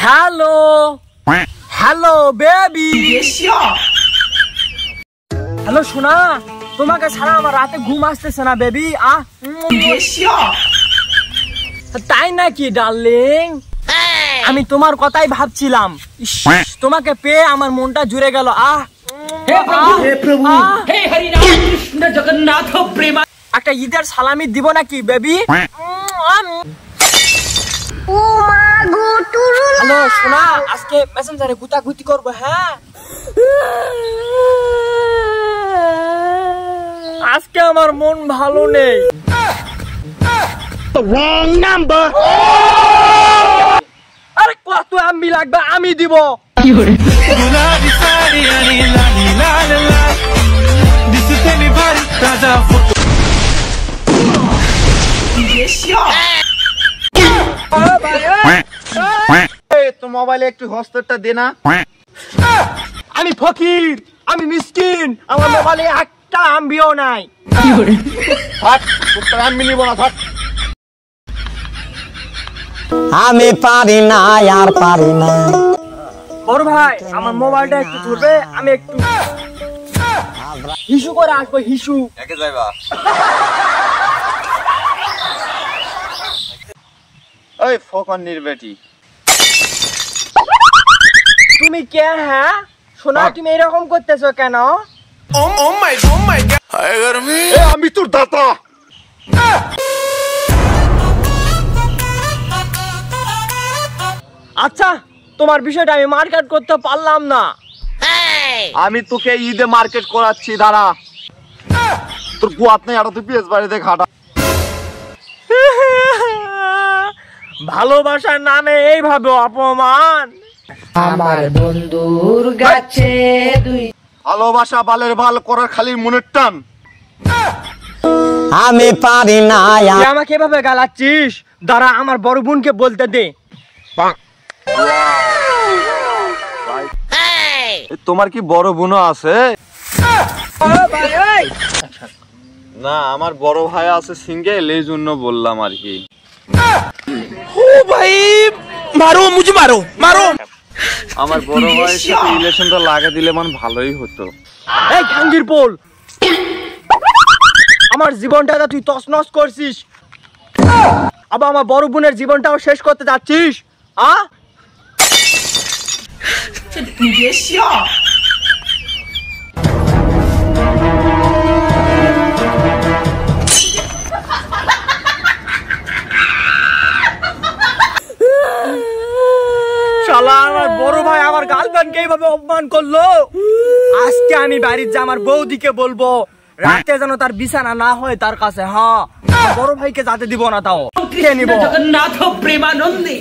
Hello hello baby. Hello সোনা, তোমাকে ছাড়া আমার রাতে ঘুম আসতেছে না বেবি। তাই নাকি ডার্লিং? আমি তোমার কথাই ভাবছিলাম। তোমাকে পেয়ে আমার মনটা জুড়ে গেল। একটা ঈদের সালামি দিব নাকি বেবি? হ্যালো সোনা, আজকে মেসেঞ্জারে গুতাগুতি করবো। হ্যাঁ, আজকে আমার মন ভালো নেই। আরে কত আমি লাগবে আমি দিব। তো মোবাইলে একটু হস্তটা দে না। আমি ফকির, আমি মিসকিন, আমার মোবাইলে একটা আম্বিও নাই। আমি নিব না। আমি পারি না, আর পারি না। বড় ভাই, আমার মোবাইলটা একটু ধরবে, আমি একটু হিসু করে আসবো। হিসু একে যাইবা? ওই ফকন্নির বেটি, তুমি কে? হ্যাঁ সোনা, তুমি এরকম করতেছো কেন? আমি তোর দাতা। আচ্ছা, তোমার বিষয়টা আমি মার্কেট করতে পারলাম না। আমি তোকে ঈদে মার্কেট করাচ্ছি, দাঁড়া। তোর গুয়াত নেই, আর তুই পিএস বাড়িতে খাটা। ভালোবাসার নামে এইভাবে অপমান। আমার বন্ধুর গাছে দুই ভালোবাসা বালের ভাল করার খালি মনের টান। আমি পারি না। তুই আমাকে এভাবে গালাচ্ছিস? দাঁড়া, আমার বড় বোনকে বলতে দে। তোমার কি বড় বোন আছে? না, আমার বড় ভাই আছে সিঙ্গেল, এই জন্য বললাম আর কি। আমার বড় ভাইয়ের সাথে রিলেশনটা লাগা দিলে মানে ভালোই হতো। এই খাঙ্গির পোল, আমার জীবনটা তুই তছনছ করছিস, আবার আমার বড় বোনের জীবনটাও শেষ করতে যাচ্ছিস। শালা, আমার বড় ভাই আমার গার্লফ্রেন্ডকে এইভাবে অপমান করলো। আজকে আমি বাড়ির যে আমার বৌদিকে বলবো, রাতে যেন তার বিছানা না হয় তার কাছে। হ্যাঁ, বড় ভাইকে যাতে দিব না। তাও জগন্নাথ প্রেমানন্দে